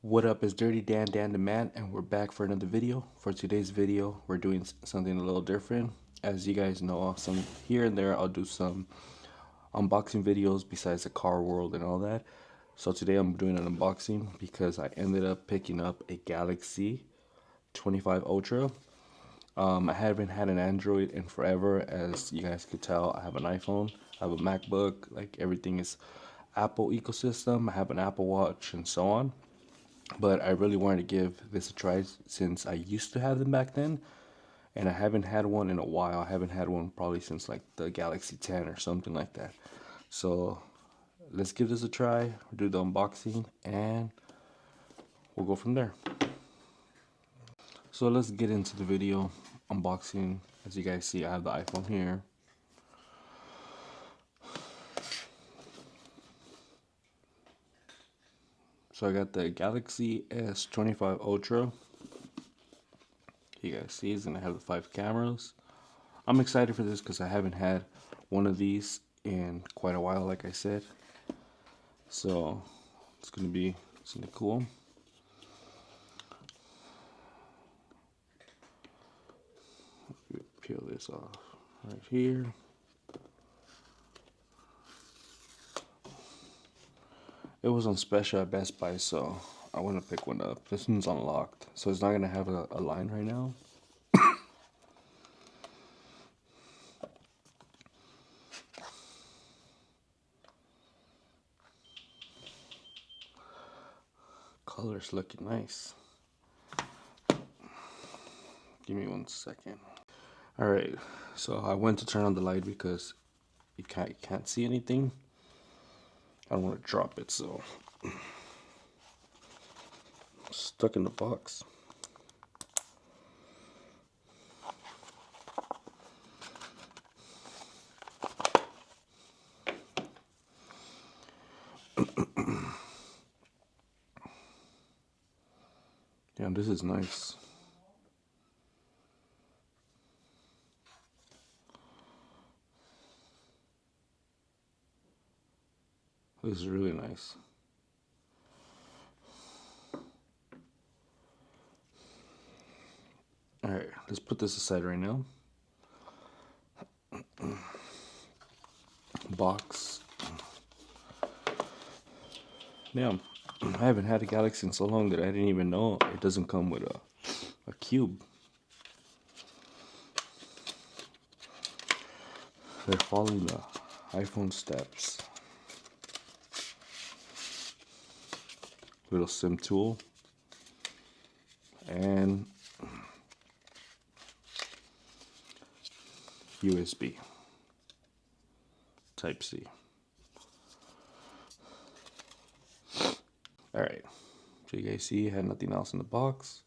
What up, is Dirty Dan the Man, and we're back for another video. For today's video, we're doing something a little different. As you guys know, some here and there I'll do some unboxing videos besides the car world and all that. So today I'm doing an unboxing because I ended up picking up a Galaxy 25 Ultra. I haven't had an Android in forever. As you guys could tell, I have an iPhone, I have a MacBook, like everything is Apple ecosystem. I have an Apple Watch and so on. But I really wanted to give this a try since I used to have them back then, and I haven't had one in a while. I haven't had one probably since like the Galaxy 10 or something like that. So let's give this a try, do the unboxing, and we'll go from there. So let's get into the video unboxing. As you guys see, I have the iPhone here. So I got the Galaxy S25 Ultra. You guys see, it's gonna have the 5 cameras. I'm excited for this because I haven't had one of these in quite a while, like I said. So it's gonna be something cool. Peel this off right here. It was on special at Best Buy, so I want to pick one up. This one's unlocked, so it's not gonna have a line right now. Color's looking nice. Give me 1 second. Alright, so I went to turn on the light because you can't see anything. I don't want to drop it, so stuck in the box. Yeah, this is nice. This is really nice. Alright, let's put this aside right now. Box. Yeah, I haven't had a Galaxy in so long that I didn't even know it doesn't come with a cube. They're following the iPhone steps. Little SIM tool. And USB. Type C. Alright. So you guys see, I had nothing else in the box.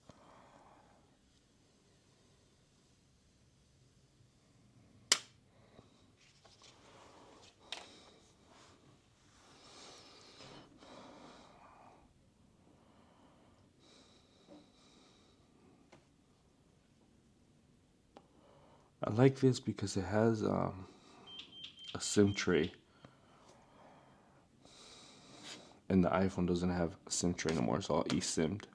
I like this because it has a SIM tray. And the iPhone doesn't have a SIM tray anymore, it's all eSIM'd.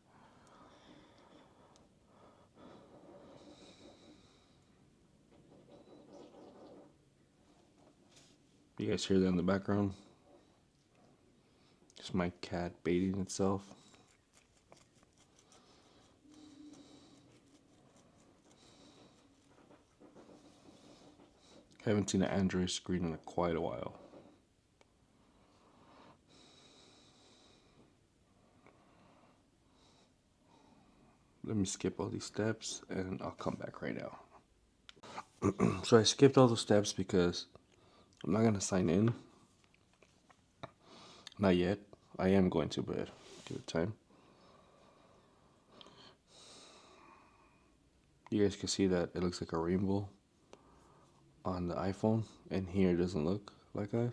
You guys hear that in the background? It's my cat baiting itself. Haven't seen an Android screen in quite a while. Let me skip all these steps and I'll come back right now. So I skipped all the steps because I'm not gonna sign in. Not yet. I am going to, but give it time. You guys can see that it looks like a rainbow on the iPhone, and here it doesn't look like that.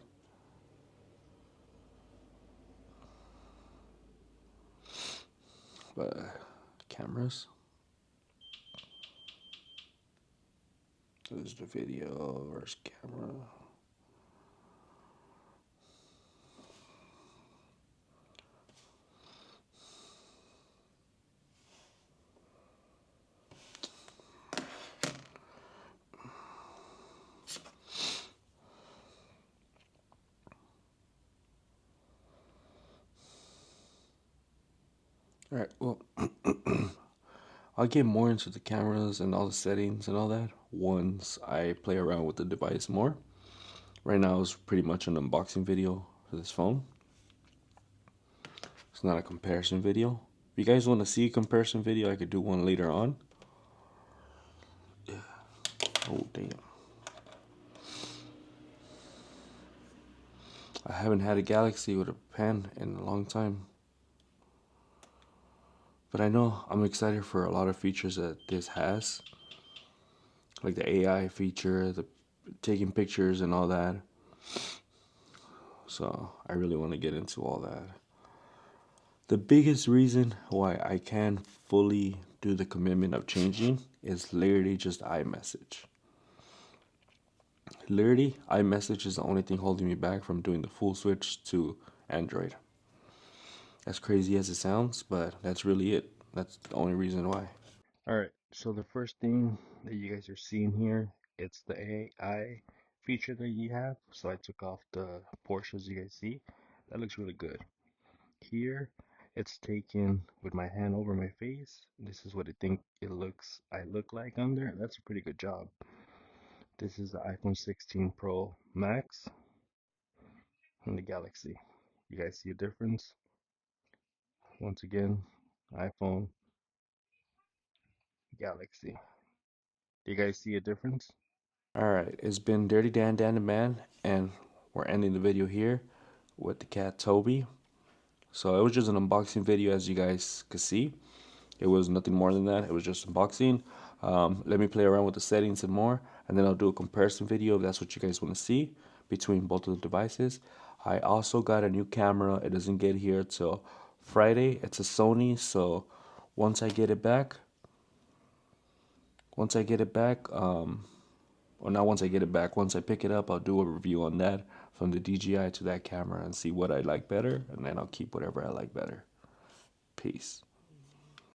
But cameras. There's the video. Where's camera? All right, well, I'll get more into the cameras and all the settings and all that once I play around with the device more. Right now it's pretty much an unboxing video for this phone. It's not a comparison video. If you guys want to see a comparison video, I could do one later on. Oh, damn. I haven't had a Galaxy with a pen in a long time. But I know I'm excited for a lot of features that this has. Like the AI feature, the taking pictures and all that. So I really want to get into all that. The biggest reason why I can fully do the commitment of changing is literally just iMessage. Literally, iMessage is the only thing holding me back from doing the full switch to Android. As crazy as it sounds, but that's really it. That's the only reason why. All right, so the first thing that you guys are seeing here, it's the AI feature that you have. So I took off the Porsches you guys see. That looks really good. Here, it's taken with my hand over my face. This is what I look like under. That's a pretty good job. This is the iPhone 16 Pro Max and the Galaxy. You guys see a difference? Once again, iPhone, Galaxy. Do you guys see a difference? Alright, it's been Dirty Dan the Man, and we're ending the video here with the cat Toby. So it was just an unboxing video, as you guys could see. It was nothing more than that. It was just unboxing. Let me play around with the settings and more, and then I'll do a comparison video if that's what you guys want to see between both of the devices. I also got a new camera. It doesn't get here till Friday. It's a Sony, so once I get it back, once I get it back, or not once I get it back, once I pick it up, I'll do a review on that from the DJI to that camera and see what I like better, and then I'll keep whatever I like better. Peace.